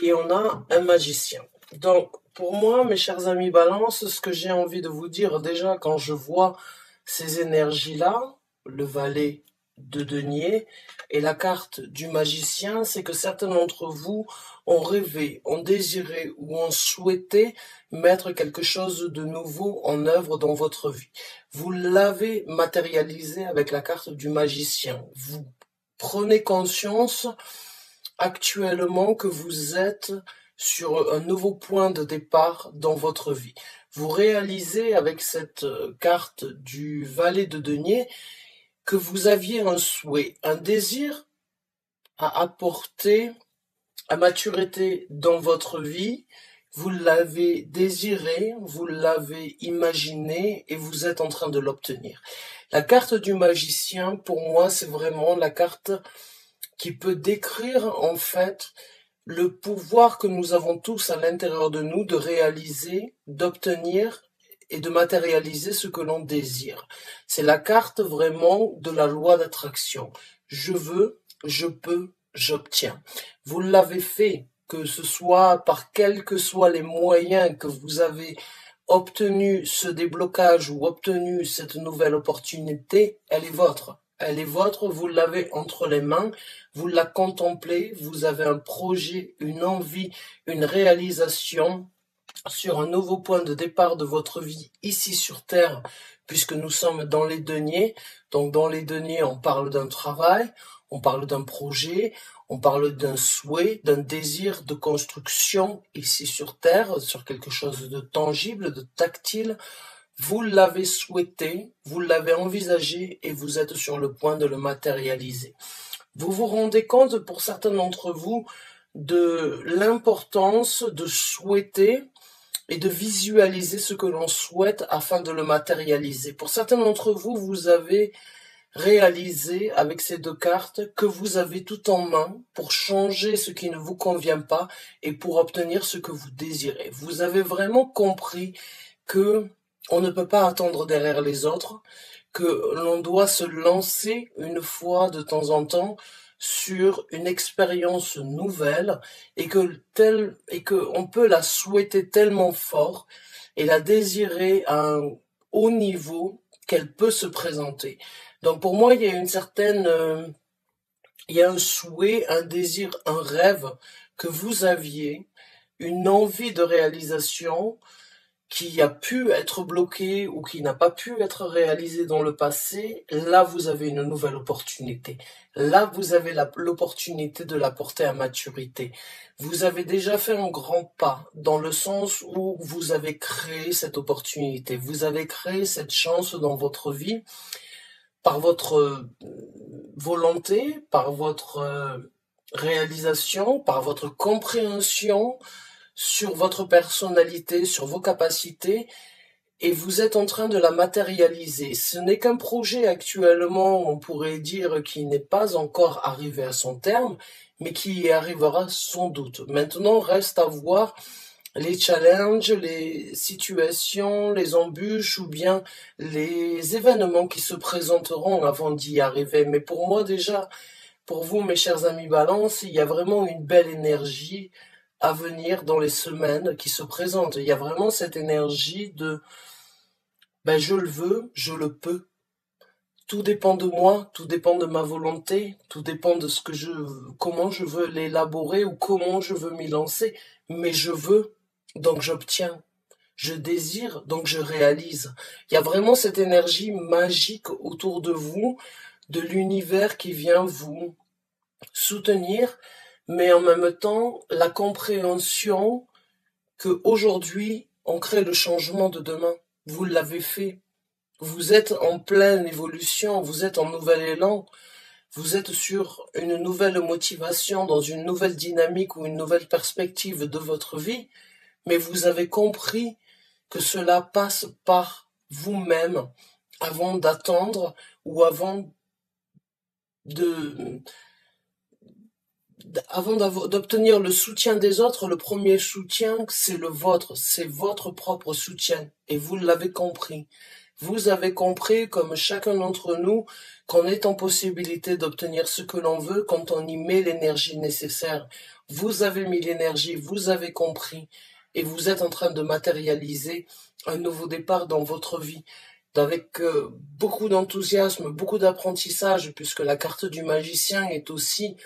et on a un magicien. Donc, pour moi, mes chers amis Balance, ce que j'ai envie de vous dire déjà quand je vois ces énergies-là, le valet de denier et la carte du magicien, c'est que certains d'entre vous ont rêvé, ont désiré ou ont souhaité mettre quelque chose de nouveau en œuvre dans votre vie. Vous l'avez matérialisé avec la carte du magicien. Vous prenez conscience actuellement que vous êtes sur un nouveau point de départ dans votre vie. Vous réalisez avec cette carte du valet de denier que vous aviez un souhait, un désir à apporter à maturité dans votre vie. Vous l'avez désiré, vous l'avez imaginé et vous êtes en train de l'obtenir. La carte du magicien, pour moi, c'est vraiment la carte qui peut décrire en fait le pouvoir que nous avons tous à l'intérieur de nous de réaliser, d'obtenir et de matérialiser ce que l'on désire. C'est la carte vraiment de la loi d'attraction. Je veux, je peux, j'obtiens. Vous l'avez fait, que ce soit par quels que soient les moyens que vous avez obtenu ce déblocage ou obtenu cette nouvelle opportunité, elle est vôtre. Elle est vôtre, vous l'avez entre les mains, vous la contemplez, vous avez un projet, une envie, une réalisation sur un nouveau point de départ de votre vie ici sur Terre, puisque nous sommes dans les deniers. Donc dans les deniers, on parle d'un travail, on parle d'un projet, on parle d'un souhait, d'un désir de construction ici sur Terre, sur quelque chose de tangible, de tactile. Vous l'avez souhaité, vous l'avez envisagé et vous êtes sur le point de le matérialiser. Vous vous rendez compte, pour certains d'entre vous, de l'importance de souhaiter et de visualiser ce que l'on souhaite afin de le matérialiser. Pour certains d'entre vous, vous avez réalisé avec ces deux cartes que vous avez tout en main pour changer ce qui ne vous convient pas et pour obtenir ce que vous désirez. Vous avez vraiment compris que on ne peut pas attendre derrière les autres, que l'on doit se lancer une fois de temps en temps sur une expérience nouvelle et que on peut la souhaiter tellement fort et la désirer à un haut niveau qu'elle peut se présenter. Donc pour moi, il y a il y a un souhait, un désir, un rêve que vous aviez, une envie de réalisation qui a pu être bloqué ou qui n'a pas pu être réalisé dans le passé. Là, vous avez une nouvelle opportunité. Là, vous avez l'opportunité de la porter à maturité. Vous avez déjà fait un grand pas dans le sens où vous avez créé cette opportunité. Vous avez créé cette chance dans votre vie par votre volonté, par votre réalisation, par votre compréhension sur votre personnalité, sur vos capacités, et vous êtes en train de la matérialiser. Ce n'est qu'un projet actuellement, on pourrait dire, qui n'est pas encore arrivé à son terme, mais qui y arrivera sans doute. Maintenant, reste à voir les challenges, les situations, les embûches ou bien les événements qui se présenteront avant d'y arriver. Mais pour moi déjà, pour vous mes chers amis Balance, il y a vraiment une belle énergie à venir dans les semaines qui se présentent. Il y a vraiment cette énergie de je le veux, je le peux. Tout dépend de moi, tout dépend de ma volonté, tout dépend de comment je veux l'élaborer ou comment je veux m'y lancer. Mais je veux, donc j'obtiens. Je désire, donc je réalise. Il y a vraiment cette énergie magique autour de vous, de l'univers qui vient vous soutenir, mais en même temps, la compréhension que aujourd'hui, on crée le changement de demain. Vous l'avez fait. Vous êtes en pleine évolution, vous êtes en nouvel élan, vous êtes sur une nouvelle motivation, dans une nouvelle dynamique ou une nouvelle perspective de votre vie, mais vous avez compris que cela passe par vous-même avant d'attendre ou de d'obtenir le soutien des autres. Le premier soutien, c'est le vôtre, c'est votre propre soutien et vous l'avez compris. Vous avez compris, comme chacun d'entre nous, qu'on est en possibilité d'obtenir ce que l'on veut quand on y met l'énergie nécessaire. Vous avez mis l'énergie, vous avez compris, et vous êtes en train de matérialiser un nouveau départ dans votre vie, avec beaucoup d'enthousiasme, beaucoup d'apprentissage, puisque la carte du magicien est aussi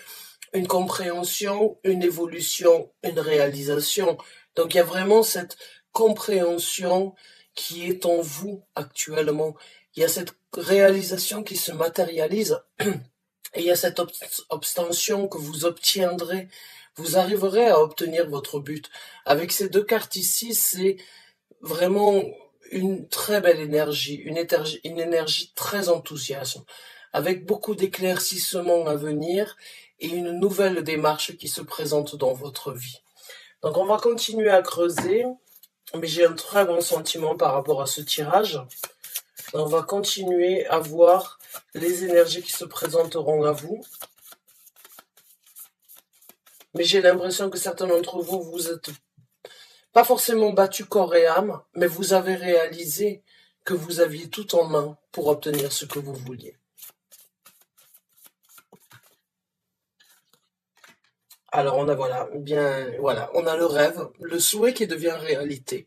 une compréhension, une évolution, une réalisation. Donc il y a vraiment cette compréhension qui est en vous actuellement. Il y a cette réalisation qui se matérialise et il y a cette obtention que vous obtiendrez. Vous arriverez à obtenir votre but. Avec ces deux cartes ici, c'est vraiment une très belle énergie, une énergie très enthousiasme, avec beaucoup d'éclaircissements à venir et une nouvelle démarche qui se présente dans votre vie. Donc on va continuer à creuser, mais j'ai un très bon sentiment par rapport à ce tirage. On va continuer à voir les énergies qui se présenteront à vous. Mais j'ai l'impression que certains d'entre vous, vous êtes pas forcément battu corps et âme, mais vous avez réalisé que vous aviez tout en main pour obtenir ce que vous vouliez. Alors on a on a le rêve, le souhait qui devient réalité.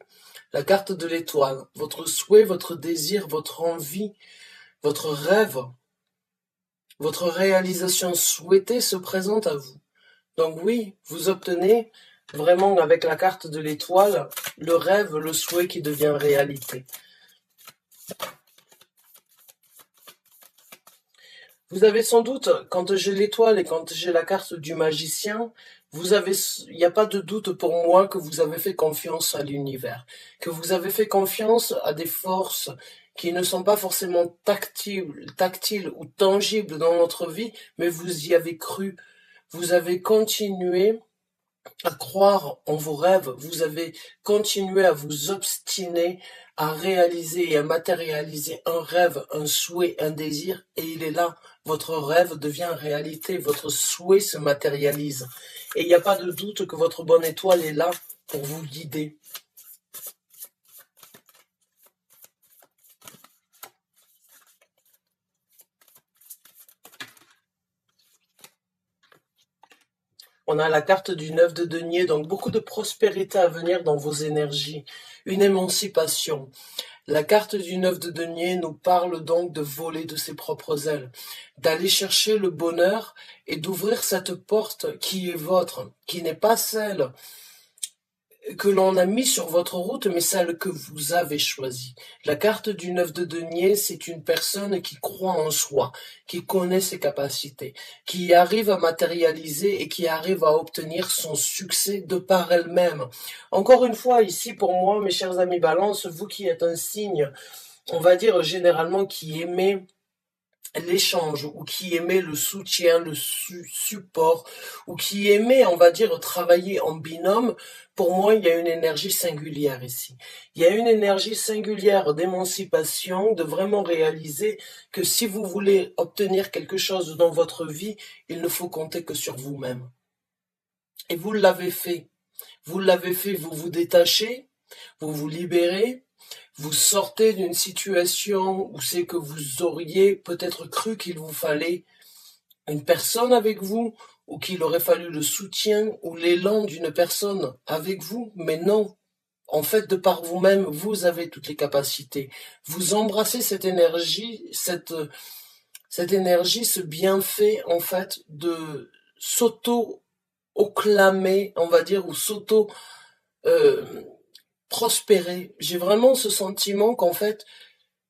La carte de l'étoile, votre souhait, votre désir, votre envie, votre rêve, votre réalisation souhaitée se présente à vous. Donc oui, vous obtenez vraiment avec la carte de l'étoile, le rêve, le souhait qui devient réalité. Vous avez sans doute, quand j'ai l'étoile et quand j'ai la carte du magicien, il n'y a pas de doute pour moi que vous avez fait confiance à l'univers, que vous avez fait confiance à des forces qui ne sont pas forcément tactiles ou tangibles dans notre vie, mais vous y avez cru. Vous avez continué à croire en vos rêves, vous avez continué à vous obstiner à réaliser et à matérialiser un rêve, un souhait, un désir, et il est là. Votre rêve devient réalité, votre souhait se matérialise. Et il n'y a pas de doute que votre bonne étoile est là pour vous guider. On a la carte du 9 de denier, donc beaucoup de prospérité à venir dans vos énergies, une émancipation. La carte du 9 de denier nous parle donc de voler de ses propres ailes, d'aller chercher le bonheur et d'ouvrir cette porte qui est votre, qui n'est pas celle que l'on a mis sur votre route, mais celle que vous avez choisie. La carte du 9 de denier, c'est une personne qui croit en soi, qui connaît ses capacités, qui arrive à matérialiser et qui arrive à obtenir son succès de par elle-même. Encore une fois, ici, pour moi, mes chers amis Balance, vous qui êtes un signe, on va dire généralement qui aimait l'échange, ou qui aimait le soutien, le support, ou qui aimait, on va dire, travailler en binôme, pour moi, il y a une énergie singulière ici. Il y a une énergie singulière d'émancipation, de vraiment réaliser que si vous voulez obtenir quelque chose dans votre vie, il ne faut compter que sur vous-même. Et vous l'avez fait. Vous l'avez fait, vous vous détachez, vous vous libérez, vous sortez d'une situation où c'est que vous auriez peut-être cru qu'il vous fallait une personne avec vous, ou qu'il aurait fallu le soutien ou l'élan d'une personne avec vous, mais non. En fait, de par vous-même, vous avez toutes les capacités. Vous embrassez cette énergie, cette énergie, ce bienfait, en fait, de s'auto-oclamer, on va dire, ou prospérer. J'ai vraiment ce sentiment qu'en fait,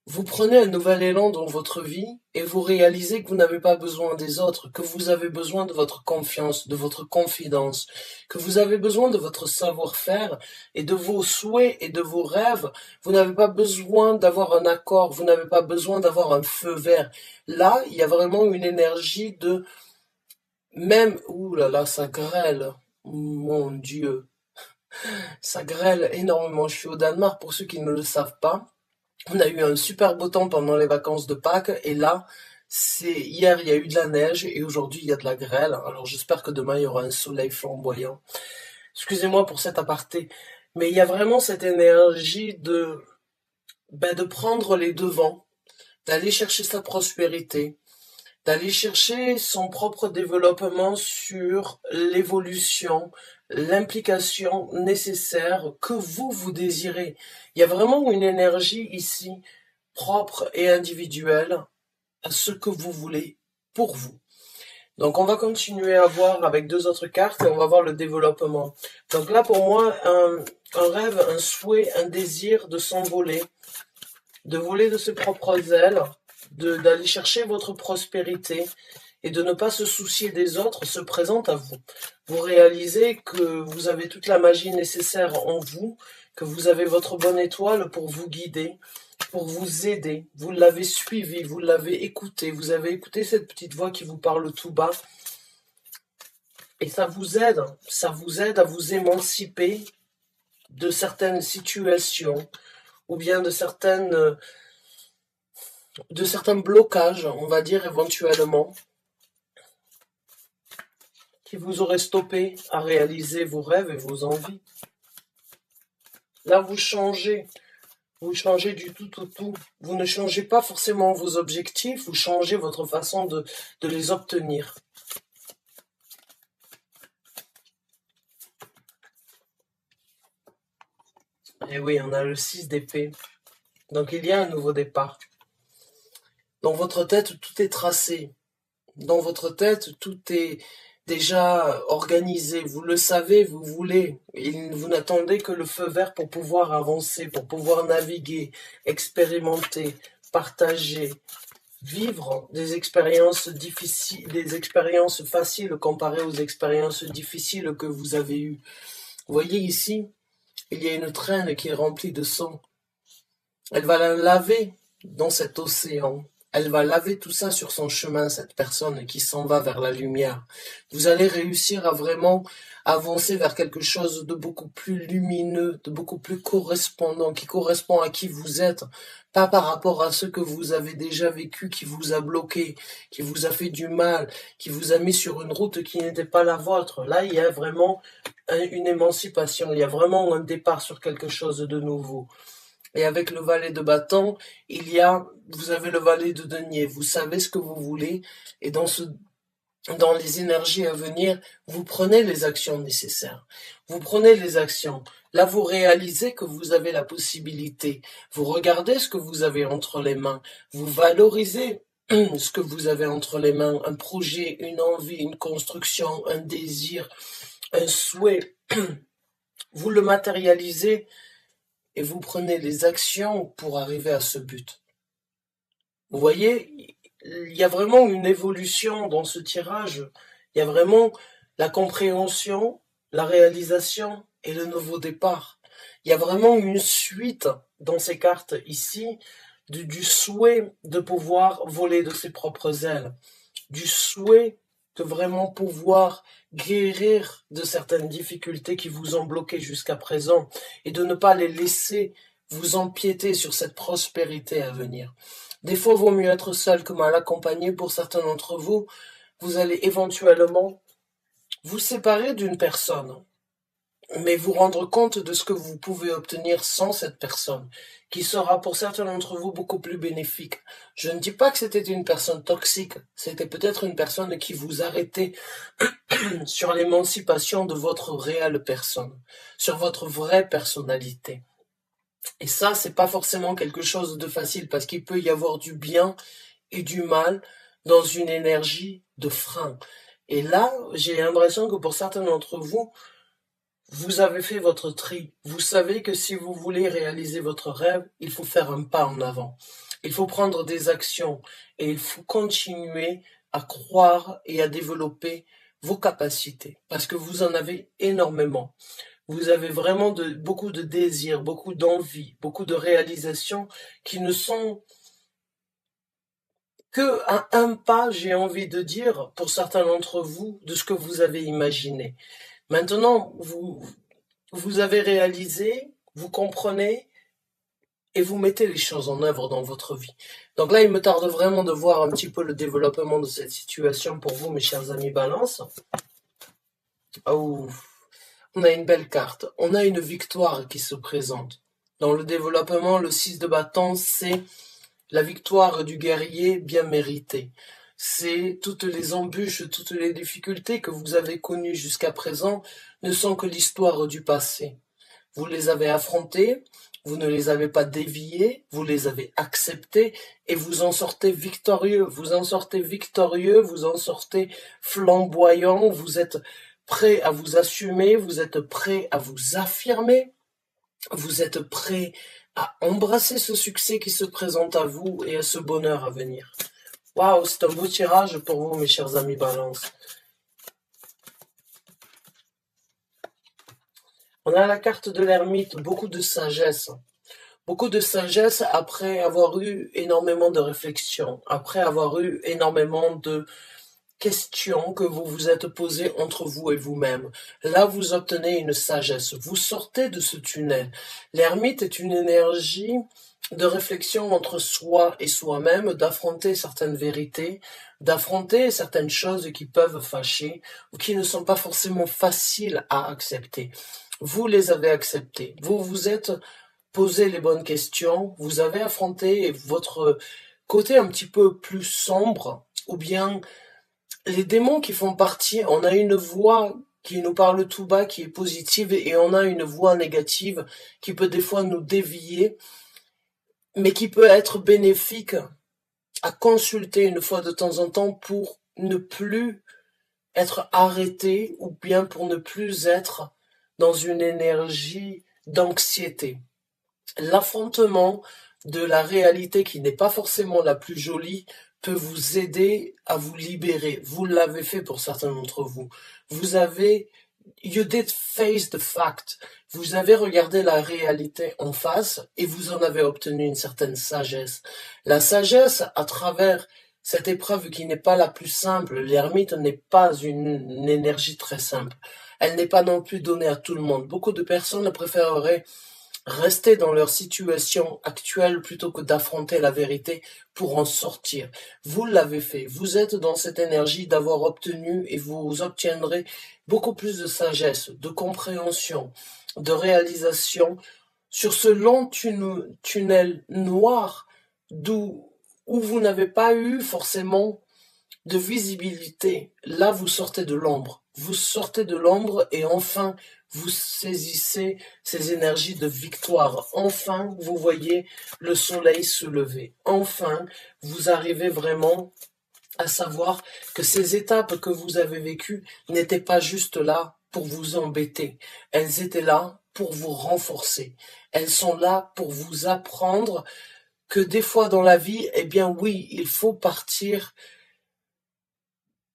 vous prenez un nouvel élan dans votre vie et vous réalisez que vous n'avez pas besoin des autres, que vous avez besoin de votre confiance, de votre confidence, que vous avez besoin de votre savoir-faire et de vos souhaits et de vos rêves. Vous n'avez pas besoin d'avoir un accord, vous n'avez pas besoin d'avoir un feu vert. Là, il y a vraiment une énergie de même, ouh là là, ça grêle, mon Dieu. Ça grêle énormément. Je suis au Danemark pour ceux qui ne le savent pas. On a eu un super beau temps pendant les vacances de Pâques et là, hier il y a eu de la neige et aujourd'hui il y a de la grêle. Alors j'espère que demain il y aura un soleil flamboyant. Excusez-moi pour cet aparté, mais il y a vraiment cette énergie de prendre les devants, d'aller chercher sa prospérité, d'aller chercher son propre développement sur l'évolution, l'implication nécessaire que vous désirez. Il y a vraiment une énergie ici propre et individuelle à ce que vous voulez pour vous. Donc on va continuer à voir avec deux autres cartes et on va voir le développement. Donc là pour moi, un rêve, un souhait, un désir de s'envoler, de voler de ses propres ailes, d'aller chercher votre prospérité et de ne pas se soucier des autres se présente à vous. Vous réalisez que vous avez toute la magie nécessaire en vous, que vous avez votre bonne étoile pour vous guider, pour vous aider. Vous l'avez suivi, vous l'avez écouté, vous avez écouté cette petite voix qui vous parle tout bas. Et ça vous aide à vous émanciper de certaines situations ou bien de certains blocages, on va dire éventuellement, qui vous auraient stoppé à réaliser vos rêves et vos envies. Là, vous changez du tout au tout. Vous ne changez pas forcément vos objectifs, vous changez votre façon de les obtenir. Et oui, on a le 6 d'épée. Donc il y a un nouveau départ. Dans votre tête, tout est tracé. Dans votre tête, tout est déjà organisé. Vous le savez, vous voulez. Vous n'attendez que le feu vert pour pouvoir avancer, pour pouvoir naviguer, expérimenter, partager, vivre des expériences difficiles, des expériences faciles comparées aux expériences difficiles que vous avez eues. Vous voyez ici, il y a une traîne qui est remplie de sang. Elle va la laver dans cet océan. Elle va laver tout ça sur son chemin, cette personne qui s'en va vers la lumière. Vous allez réussir à vraiment avancer vers quelque chose de beaucoup plus lumineux, de beaucoup plus correspondant, qui correspond à qui vous êtes, pas par rapport à ce que vous avez déjà vécu, qui vous a bloqué, qui vous a fait du mal, qui vous a mis sur une route qui n'était pas la vôtre. Là, il y a vraiment une émancipation, il y a vraiment un départ sur quelque chose de nouveau. Et avec le valet de bâton, vous avez le valet de denier. Vous savez ce que vous voulez. Et dans les énergies à venir, vous prenez les actions nécessaires. Vous prenez les actions. Là, vous réalisez que vous avez la possibilité. Vous regardez ce que vous avez entre les mains. Vous valorisez ce que vous avez entre les mains. Un projet, une envie, une construction, un désir, un souhait. Vous le matérialisez. Et vous prenez les actions pour arriver à ce but. Vous voyez, il y a vraiment une évolution dans ce tirage. Il y a vraiment la compréhension, la réalisation et le nouveau départ. Il y a vraiment une suite dans ces cartes ici du souhait de pouvoir voler de ses propres ailes, du souhait de vraiment pouvoir guérir de certaines difficultés qui vous ont bloqué jusqu'à présent et de ne pas les laisser vous empiéter sur cette prospérité à venir. Des fois, il vaut mieux être seul que mal accompagné. Pour certains d'entre vous, vous allez éventuellement vous séparer d'une personne, mais vous rendre compte de ce que vous pouvez obtenir sans cette personne, qui sera pour certains d'entre vous beaucoup plus bénéfique. Je ne dis pas que c'était une personne toxique, c'était peut-être une personne qui vous arrêtait sur l'émancipation de votre réelle personne, sur votre vraie personnalité. Et ça, c'est pas forcément quelque chose de facile, parce qu'il peut y avoir du bien et du mal dans une énergie de frein. Et là, j'ai l'impression que pour certains d'entre vous, vous avez fait votre tri. Vous savez que si vous voulez réaliser votre rêve, il faut faire un pas en avant. Il faut prendre des actions et il faut continuer à croire et à développer vos capacités parce que vous en avez énormément. Vous avez vraiment beaucoup de désirs, beaucoup d'envie, beaucoup de réalisations qui ne sont que à un pas, j'ai envie de dire, pour certains d'entre vous, de ce que vous avez imaginé. Maintenant, vous avez réalisé, vous comprenez et vous mettez les choses en œuvre dans votre vie. Donc là, il me tarde vraiment de voir un petit peu le développement de cette situation pour vous, mes chers amis Balance. Oh, on a une belle carte. On a une victoire qui se présente. Dans le développement, le 6 de bâton, c'est la victoire du guerrier bien méritée. C'est toutes les embûches, toutes les difficultés que vous avez connues jusqu'à présent ne sont que l'histoire du passé. Vous les avez affrontées, vous ne les avez pas déviées, vous les avez acceptées et vous en sortez victorieux. Vous en sortez victorieux, vous en sortez flamboyant, vous êtes prêt à vous assumer, vous êtes prêt à vous affirmer, vous êtes prêt à embrasser ce succès qui se présente à vous et à ce bonheur à venir. Waouh, c'est un beau tirage pour vous, mes chers amis Balance. On a la carte de l'ermite, beaucoup de sagesse. Beaucoup de sagesse après avoir eu énormément de réflexions, après avoir eu énormément de questions que vous vous êtes posées entre vous et vous-même. Là, vous obtenez une sagesse. Vous sortez de ce tunnel. L'ermite est une énergie de réflexion entre soi et soi-même, d'affronter certaines vérités, d'affronter certaines choses qui peuvent fâcher ou qui ne sont pas forcément faciles à accepter. Vous les avez acceptées. Vous vous êtes posé les bonnes questions. Vous avez affronté votre côté un petit peu plus sombre ou bien les démons qui font partie. On a une voix qui nous parle tout bas, qui est positive, et on a une voix négative qui peut des fois nous dévier, mais qui peut être bénéfique à consulter une fois de temps en temps pour ne plus être arrêté ou bien pour ne plus être dans une énergie d'anxiété. L'affrontement de la réalité qui n'est pas forcément la plus jolie peut vous aider à vous libérer. Vous l'avez fait pour certains d'entre vous. You did face the fact. Vous avez regardé la réalité en face et vous en avez obtenu une certaine sagesse. La sagesse à travers cette épreuve qui n'est pas la plus simple. L'ermite n'est pas une énergie très simple. Elle n'est pas non plus donnée à tout le monde. Beaucoup de personnes préféreraient rester dans leur situation actuelle plutôt que d'affronter la vérité pour en sortir. Vous l'avez fait. Vous êtes dans cette énergie d'avoir obtenu et vous obtiendrez beaucoup plus de sagesse, de compréhension, de réalisation sur ce long tunnel noir où vous n'avez pas eu forcément de visibilité. Là, vous sortez de l'ombre. Vous sortez de l'ombre et enfin, vous saisissez ces énergies de victoire. Enfin, vous voyez le soleil se lever. Enfin, vous arrivez vraiment à savoir que ces étapes que vous avez vécues n'étaient pas juste là pour vous embêter. Elles étaient là pour vous renforcer. Elles sont là pour vous apprendre que des fois dans la vie, eh bien oui, il faut partir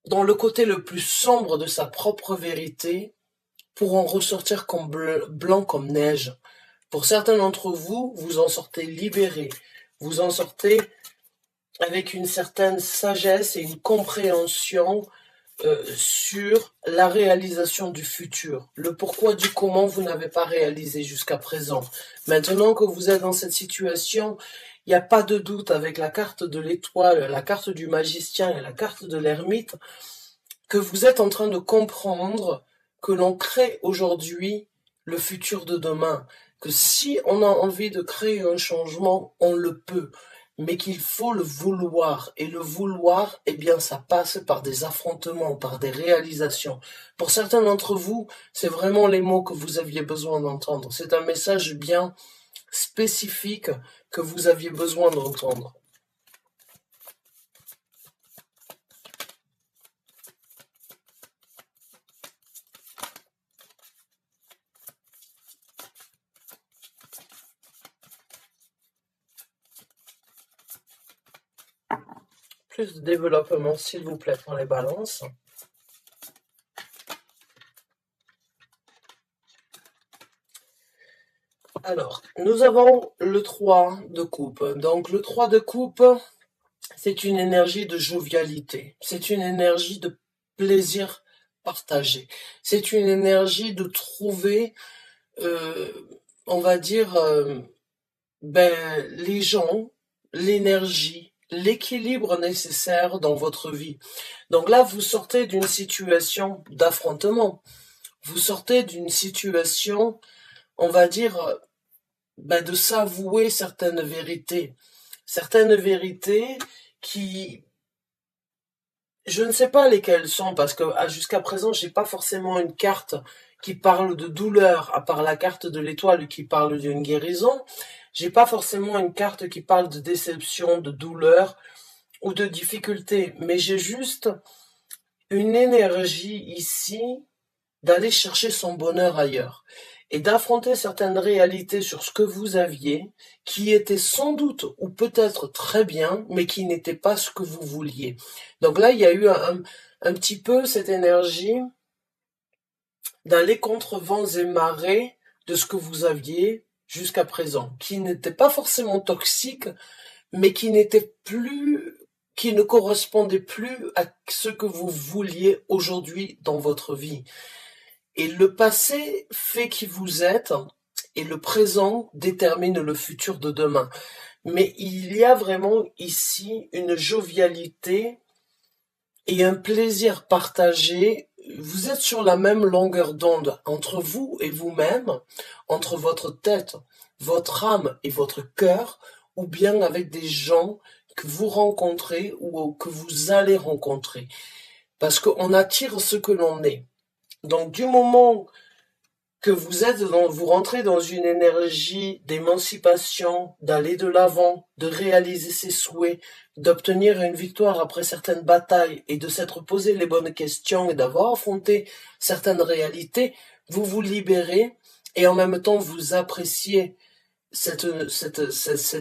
dans le côté le plus sombre de sa propre vérité pour en ressortir comme blanc comme neige. Pour certains d'entre vous, vous en sortez libérés. Vous en sortez avec une certaine sagesse et une compréhension sur la réalisation du futur. Le pourquoi du comment vous n'avez pas réalisé jusqu'à présent. Maintenant que vous êtes dans cette situation, il n'y a pas de doute avec la carte de l'étoile, la carte du magicien et la carte de l'ermite, que vous êtes en train de comprendre que l'on crée aujourd'hui le futur de demain, que si on a envie de créer un changement, on le peut, mais qu'il faut le vouloir. Et le vouloir, eh bien, ça passe par des affrontements, par des réalisations. Pour certains d'entre vous, c'est vraiment les mots que vous aviez besoin d'entendre. C'est un message bien spécifique que vous aviez besoin d'entendre. Plus de développement, s'il vous plaît, pour les balances. Alors, nous avons le 3 de coupe. Donc, le 3 de coupe, c'est une énergie de jovialité. C'est une énergie de plaisir partagé. C'est une énergie de trouver, on va dire, les gens, l'énergie, l'équilibre nécessaire dans votre vie. Donc là, vous sortez d'une situation d'affrontement. Vous sortez d'une situation, on va dire, de s'avouer certaines vérités qui, je ne sais pas lesquelles sont, parce que jusqu'à présent, j'ai pas forcément une carte qui parle de douleur, à part la carte de l'étoile qui parle d'une guérison. J'ai pas forcément une carte qui parle de déception, de douleur ou de difficulté, mais j'ai juste une énergie ici d'aller chercher son bonheur ailleurs et d'affronter certaines réalités sur ce que vous aviez, qui étaient sans doute ou peut-être très bien, mais qui n'étaient pas ce que vous vouliez. Donc là, il y a eu un petit peu cette énergie d'aller contre vents et marées de ce que vous aviez jusqu'à présent, qui n'était pas forcément toxique, mais qui ne correspondait plus à ce que vous vouliez aujourd'hui dans votre vie. Et le passé fait qui vous êtes, et le présent détermine le futur de demain. Mais il y a vraiment ici une jovialité et un plaisir partagé. Vous êtes sur la même longueur d'onde entre vous et vous-même, entre votre tête, votre âme et votre cœur, ou bien avec des gens que vous rencontrez ou que vous allez rencontrer. Parce qu'on attire ce que l'on est. Donc du moment que vous rentrez dans une énergie d'émancipation, d'aller de l'avant, de réaliser ses souhaits, d'obtenir une victoire après certaines batailles et de s'être posé les bonnes questions et d'avoir affronté certaines réalités, vous vous libérez et en même temps vous appréciez cette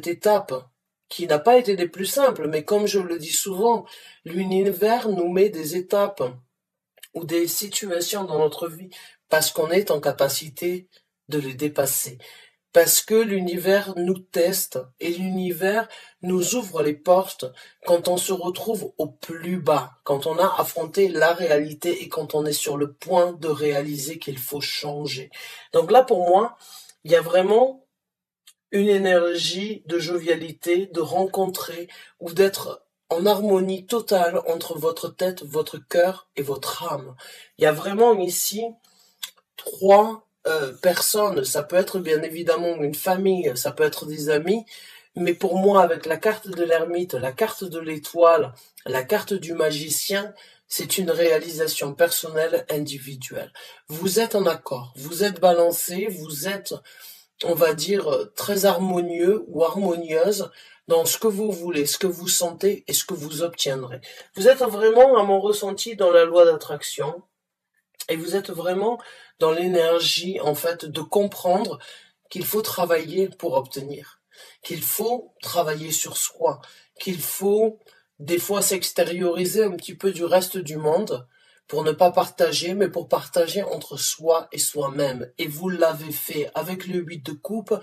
étape qui n'a pas été des plus simples, mais comme je le dis souvent, l'univers nous met des étapes ou des situations dans notre vie parce qu'on est en capacité de les dépasser. Parce que l'univers nous teste et l'univers nous ouvre les portes quand on se retrouve au plus bas, quand on a affronté la réalité et quand on est sur le point de réaliser qu'il faut changer. Donc là, pour moi, il y a vraiment une énergie de jovialité, de rencontrer ou d'être en harmonie totale entre votre tête, votre cœur et votre âme. Il y a vraiment ici trois personnes. Ça peut être bien évidemment une famille, ça peut être des amis, mais pour moi, avec la carte de l'ermite, la carte de l'étoile, la carte du magicien, c'est une réalisation personnelle, individuelle. Vous êtes en accord, vous êtes balancé, vous êtes, on va dire, très harmonieux ou harmonieuse dans ce que vous voulez, ce que vous sentez et ce que vous obtiendrez. Vous êtes vraiment, à mon ressenti, dans la loi d'attraction et vous êtes vraiment dans l'énergie, en fait, de comprendre qu'il faut travailler pour obtenir, qu'il faut travailler sur soi, qu'il faut des fois s'extérioriser un petit peu du reste du monde pour ne pas partager, mais pour partager entre soi et soi-même. Et vous l'avez fait avec le 8 de coupe,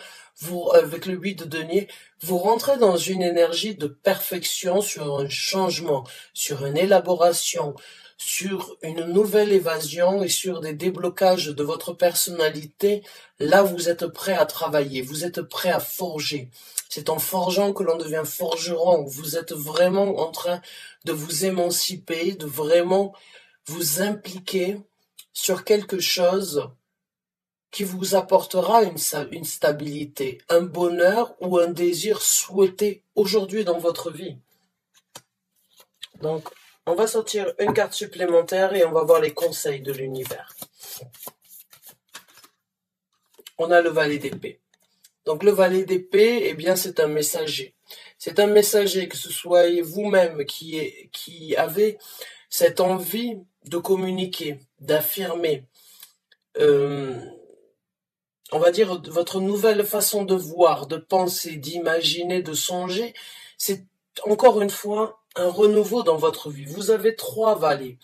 avec le 8 de denier, vous rentrez dans une énergie de perfection sur un changement, sur une élaboration, sur une nouvelle évasion et sur des déblocages de votre personnalité. Là, vous êtes prêt à travailler, vous êtes prêt à forger. C'est en forgeant que l'on devient forgeron. Vous êtes vraiment en train de vous émanciper, de vraiment vous impliquer sur quelque chose qui vous apportera une stabilité, un bonheur ou un désir souhaité aujourd'hui dans votre vie. Donc, on va sortir une carte supplémentaire et on va voir les conseils de l'univers. On a le valet d'épée. Donc le valet d'épée, eh bien c'est un messager. C'est un messager, que ce soit vous-même qui avez cette envie de communiquer, d'affirmer, on va dire votre nouvelle façon de voir, de penser, d'imaginer, de songer. C'est encore une fois un renouveau dans votre vie. Vous avez trois valets.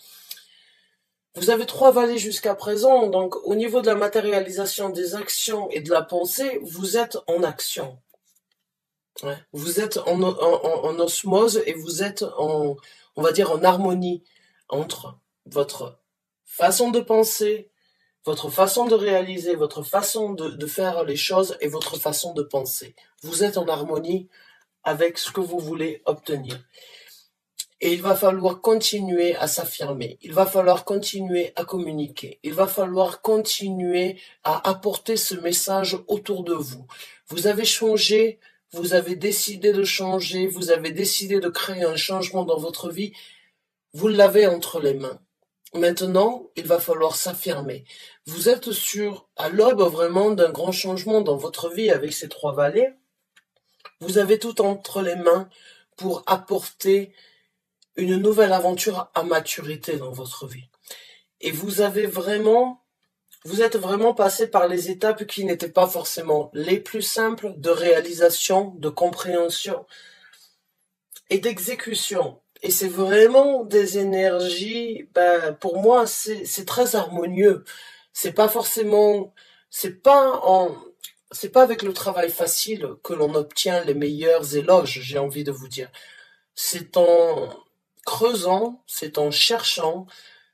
Vous avez trois valets jusqu'à présent, donc au niveau de la matérialisation des actions et de la pensée, vous êtes en action. Ouais. Vous êtes en osmose et vous êtes on va dire, en harmonie entre votre façon de penser, votre façon de réaliser, votre façon de faire les choses et votre façon de penser. Vous êtes en harmonie avec ce que vous voulez obtenir. Et il va falloir continuer à s'affirmer, il va falloir continuer à communiquer, il va falloir continuer à apporter ce message autour de vous. Vous avez changé, vous avez décidé de changer, vous avez décidé de créer un changement dans votre vie, vous l'avez entre les mains. Maintenant, il va falloir s'affirmer. Vous êtes à l'aube vraiment d'un grand changement dans votre vie avec ces trois vallées. Vous avez tout entre les mains pour apporter une nouvelle aventure à maturité dans votre vie. Et vous êtes vraiment passé par les étapes qui n'étaient pas forcément les plus simples de réalisation, de compréhension et d'exécution. Et c'est vraiment des énergies, pour moi, c'est très harmonieux. C'est pas forcément, c'est pas avec le travail facile que l'on obtient les meilleurs éloges, j'ai envie de vous dire. C'est en creusant, c'est en cherchant,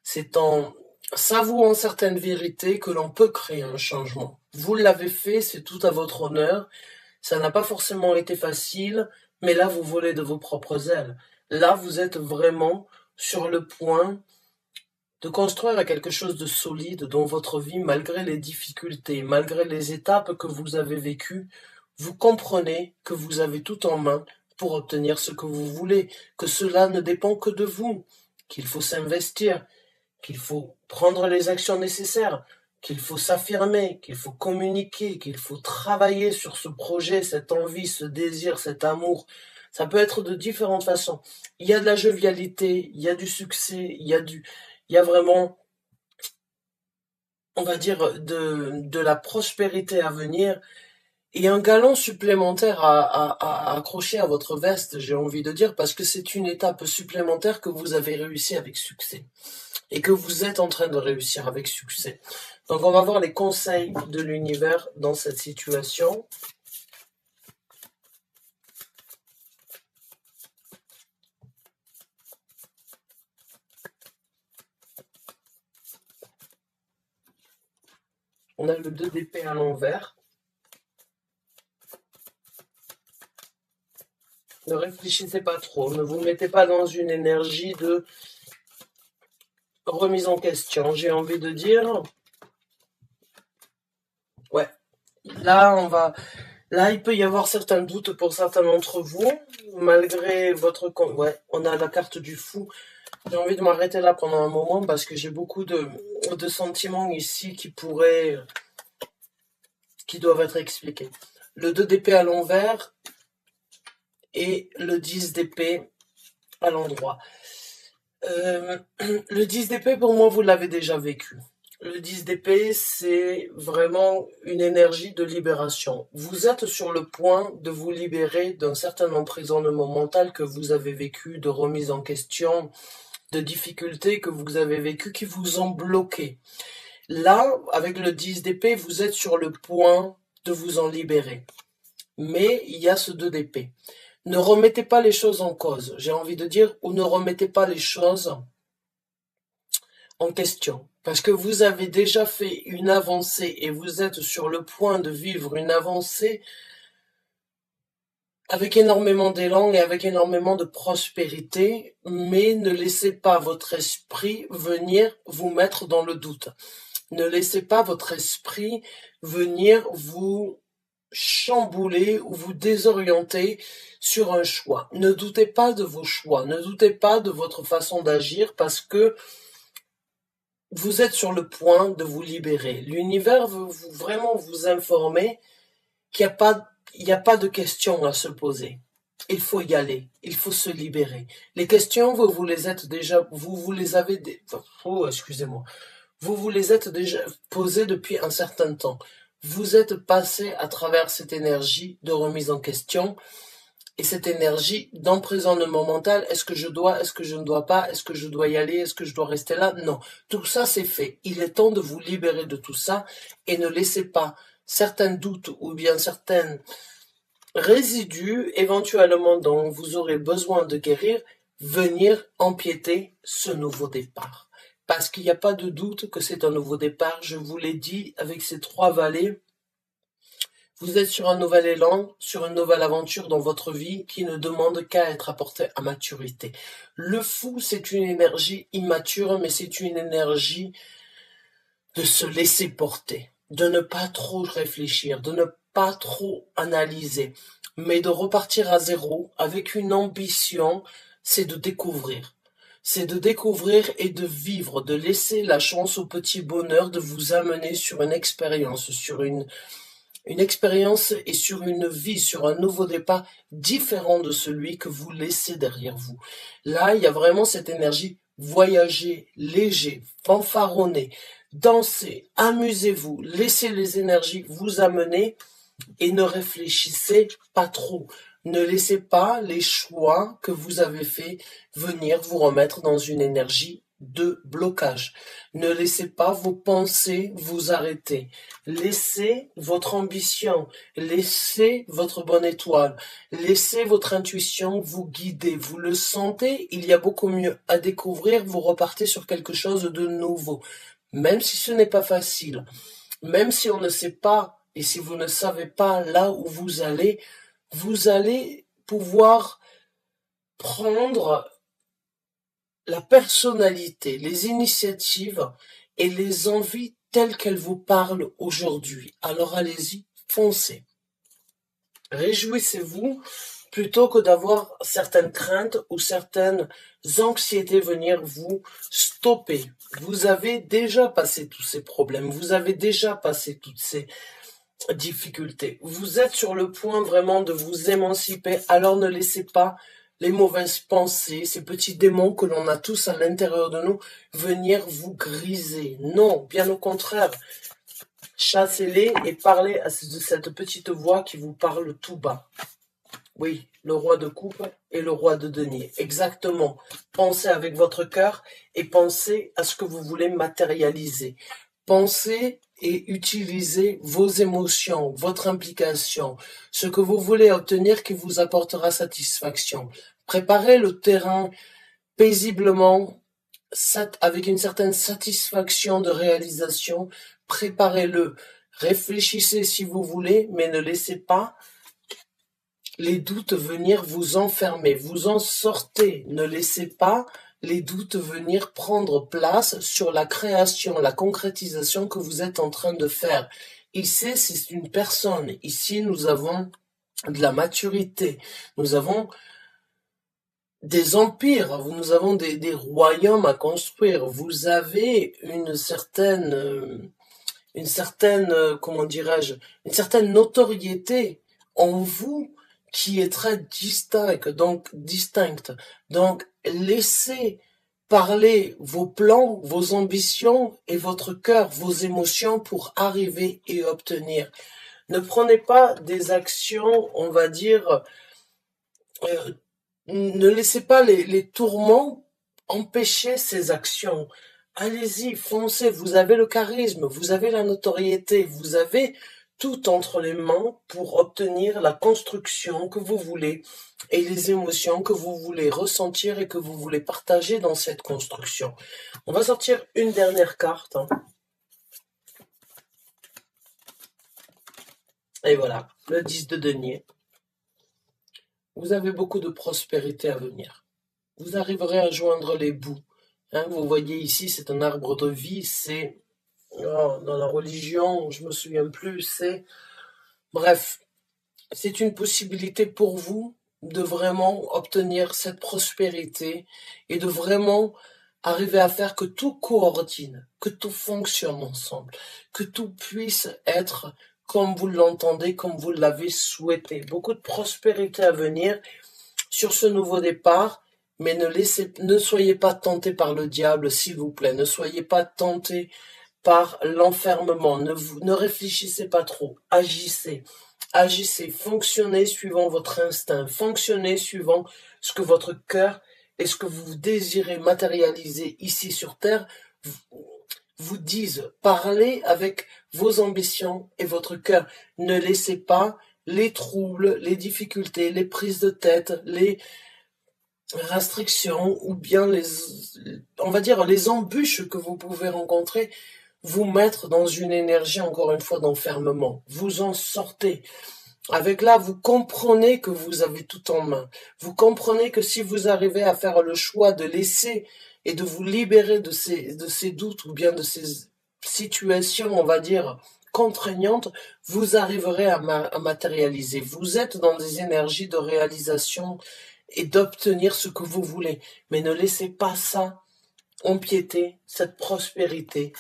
c'est en s'avouant certaines vérités que l'on peut créer un changement. Vous l'avez fait, c'est tout à votre honneur. Ça n'a pas forcément été facile, mais là, vous volez de vos propres ailes. Là, vous êtes vraiment sur le point de construire quelque chose de solide dans votre vie, malgré les difficultés, malgré les étapes que vous avez vécues. Vous comprenez que vous avez tout en main pour obtenir ce que vous voulez, que cela ne dépend que de vous, qu'il faut s'investir, qu'il faut prendre les actions nécessaires, qu'il faut s'affirmer, qu'il faut communiquer, qu'il faut travailler sur ce projet, cette envie, ce désir, cet amour. Ça peut être de différentes façons. Il y a de la jovialité, il y a du succès, il y a vraiment, on va dire, de la prospérité à venir. Et un galon supplémentaire à accrocher à votre veste, j'ai envie de dire, parce que c'est une étape supplémentaire que vous avez réussi avec succès. Et que vous êtes en train de réussir avec succès. Donc on va voir les conseils de l'univers dans cette situation. On a le 2 d'épée à l'envers. Ne réfléchissez pas trop, ne vous mettez pas dans une énergie de remise en question, j'ai envie de dire. Ouais, là, il peut y avoir certains doutes pour certains d'entre vous, malgré votre... Ouais, on a la carte du fou. J'ai envie de m'arrêter là pendant un moment parce que j'ai beaucoup de sentiments ici qui doivent être expliqués. Le 2 d'épée à l'envers et le 10 d'épée à l'endroit. Le 10 d'épée, pour moi, vous l'avez déjà vécu. Le 10 d'épée, c'est vraiment une énergie de libération. Vous êtes sur le point de vous libérer d'un certain emprisonnement mental que vous avez vécu, de remise en question, de difficultés que vous avez vécues qui vous ont bloqué. Là, avec le 10 d'épée, vous êtes sur le point de vous en libérer. Mais il y a ce 2 d'épée. Ne remettez pas les choses en cause, j'ai envie de dire, ou ne remettez pas les choses en question. Parce que vous avez déjà fait une avancée et vous êtes sur le point de vivre une avancée avec énormément d'élan et avec énormément de prospérité, mais ne laissez pas votre esprit venir vous mettre dans le doute. Ne laissez pas votre esprit venir vous chambouler ou vous désorienter sur un choix. Ne doutez pas de vos choix, ne doutez pas de votre façon d'agir parce que vous êtes sur le point de vous libérer. L'univers veut vraiment vous informer qu'il n'y a pas de questions à se poser. Il faut y aller, il faut se libérer. Les questions, vous les êtes déjà, vous les avez, vous les êtes déjà posées depuis un certain temps. Vous êtes passé à travers cette énergie de remise en question et cette énergie d'emprisonnement mental. Est-ce que je dois, est-ce que je ne dois pas, est-ce que je dois y aller, est-ce que je dois rester là? Non, tout ça c'est fait. Il est temps de vous libérer de tout ça et ne laissez pas certains doutes ou bien certains résidus éventuellement dont vous aurez besoin de guérir venir empiéter ce nouveau départ. Parce qu'il n'y a pas de doute que c'est un nouveau départ. Je vous l'ai dit, avec ces trois vallées, Vous êtes sur un nouvel élan, sur une nouvelle aventure dans votre vie qui ne demande qu'à être apportée à maturité. Le fou, c'est une énergie immature, mais c'est une énergie de se laisser porter, de ne pas trop réfléchir, de ne pas trop analyser, mais de repartir à zéro avec une ambition, c'est de découvrir. C'est de découvrir et de vivre, de laisser la chance au petit bonheur de vous amener sur une expérience, sur une expérience et sur une vie, sur un nouveau départ différent de celui que vous laissez derrière vous. Là, il y a vraiment cette énergie, voyager, léger, fanfaronner, dansez, amusez-vous, laissez les énergies vous amener et ne réfléchissez pas trop. Ne laissez pas les choix que vous avez faits venir vous remettre dans une énergie de blocage. Ne laissez pas vos pensées vous arrêter. Laissez votre ambition, laissez votre bonne étoile, laissez votre intuition vous guider. Vous le sentez, il y a beaucoup mieux à découvrir, vous repartez sur quelque chose de nouveau. Même si ce n'est pas facile, même si on ne sait pas et si vous ne savez pas là où vous allez pouvoir prendre la personnalité, les initiatives et les envies telles qu'elles vous parlent aujourd'hui. Alors allez-y, foncez. Réjouissez-vous plutôt que d'avoir certaines craintes ou certaines anxiétés venir vous stopper. Vous avez déjà passé tous ces problèmes, vous avez déjà passé toutes ces difficultés. Vous êtes sur le point vraiment de vous émanciper, alors ne laissez pas les mauvaises pensées, ces petits démons que l'on a tous à l'intérieur de nous, venir vous griser. Non, bien au contraire. Chassez-les et parlez de cette petite voix qui vous parle tout bas. Oui, le roi de coupe et le roi de denier. Exactement. Pensez avec votre cœur et pensez à ce que vous voulez matérialiser. Pensez et utilisez vos émotions, votre implication, ce que vous voulez obtenir qui vous apportera satisfaction. Préparez le terrain paisiblement, avec une certaine satisfaction de réalisation. Préparez-le. Réfléchissez si vous voulez, mais ne laissez pas les doutes venir vous enfermer. Vous en sortez. Ne laissez pas les doutes venir prendre place sur la création, la concrétisation que vous êtes en train de faire. Ici, c'est une personne. Ici, nous avons de la maturité. Nous avons des empires. Nous avons des royaumes à construire. Vous avez une certaine, comment dirais-je, une certaine notoriété en vous qui est très distincte. Donc, laissez parler vos plans, vos ambitions et votre cœur, vos émotions pour arriver et obtenir. Ne prenez pas des actions, on va dire, ne laissez pas les tourments empêcher ces actions. Allez-y, foncez, vous avez le charisme, vous avez la notoriété, vous avez tout entre les mains pour obtenir la construction que vous voulez et les émotions que vous voulez ressentir et que vous voulez partager dans cette construction. On va sortir une dernière carte. Et voilà, le 10 de denier. Vous avez beaucoup de prospérité à venir. Vous arriverez à joindre les bouts. Vous voyez ici, c'est un arbre de vie, c'est... dans la religion, je me souviens plus, c'est... Bref, c'est une possibilité pour vous de vraiment obtenir cette prospérité et de vraiment arriver à faire que tout coordine, que tout fonctionne ensemble, que tout puisse être comme vous l'entendez, comme vous l'avez souhaité. Beaucoup de prospérité à venir sur ce nouveau départ, mais ne soyez pas tentés par le diable, s'il vous plaît. Ne soyez pas tentés par l'enfermement. Ne réfléchissez pas trop. Agissez. Agissez. Fonctionnez suivant votre instinct. Fonctionnez suivant ce que votre cœur et ce que vous désirez matérialiser ici sur Terre vous disent. Parlez avec vos ambitions et votre cœur. Ne laissez pas les troubles, les difficultés, les prises de tête, les restrictions ou bien on va dire les embûches que vous pouvez rencontrer vous mettre dans une énergie, encore une fois, d'enfermement. Vous en sortez. Avec là, vous comprenez que vous avez tout en main. Vous comprenez que si vous arrivez à faire le choix de laisser et de vous libérer de ces doutes ou bien de ces situations, on va dire, contraignantes, vous arriverez à matérialiser. Vous êtes dans des énergies de réalisation et d'obtenir ce que vous voulez. Mais ne laissez pas ça empiéter, cette prospérité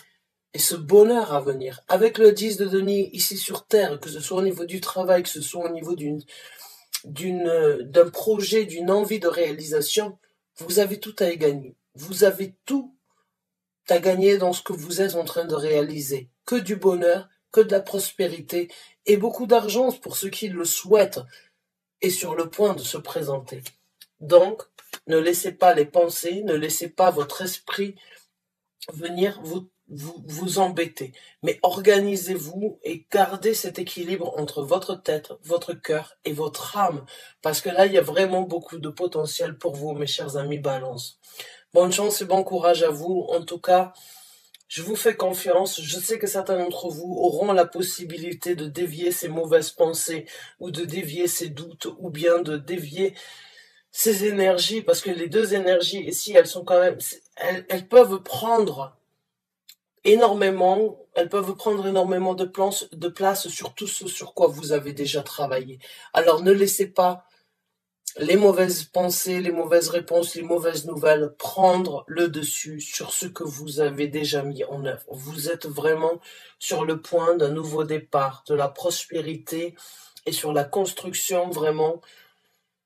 et ce bonheur à venir. Avec le 10 de Denis ici sur Terre, que ce soit au niveau du travail, que ce soit au niveau d'un projet, d'une envie de réalisation, vous avez tout à y gagner. Vous avez tout à gagner dans ce que vous êtes en train de réaliser. Que du bonheur, que de la prospérité et beaucoup d'argent pour ceux qui le souhaitent et sur le point de se présenter. Donc, ne laissez pas les pensées, ne laissez pas votre esprit venir vous embêter. Mais organisez-vous et gardez cet équilibre entre votre tête, votre cœur et votre âme. Parce que là, il y a vraiment beaucoup de potentiel pour vous, mes chers amis Balance. Bonne chance et bon courage à vous. En tout cas, je vous fais confiance. Je sais que certains d'entre vous auront la possibilité de dévier ces mauvaises pensées ou de dévier ces doutes ou bien de dévier ces énergies, parce que les deux énergies ici, elles sont quand même, elles peuvent prendre énormément de place sur tout ce sur quoi vous avez déjà travaillé. Alors ne laissez pas les mauvaises pensées, les mauvaises réponses, les mauvaises nouvelles prendre le dessus sur ce que vous avez déjà mis en œuvre. Vous êtes vraiment sur le point d'un nouveau départ, de la prospérité et sur la construction vraiment,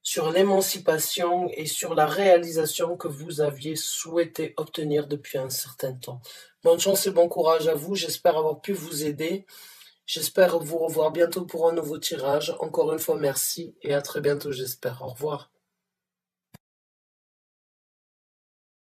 sur l'émancipation et sur la réalisation que vous aviez souhaité obtenir depuis un certain temps. Bonne chance et bon courage à vous. J'espère avoir pu vous aider. J'espère vous revoir bientôt pour un nouveau tirage. Encore une fois, merci et à très bientôt, j'espère. Au revoir.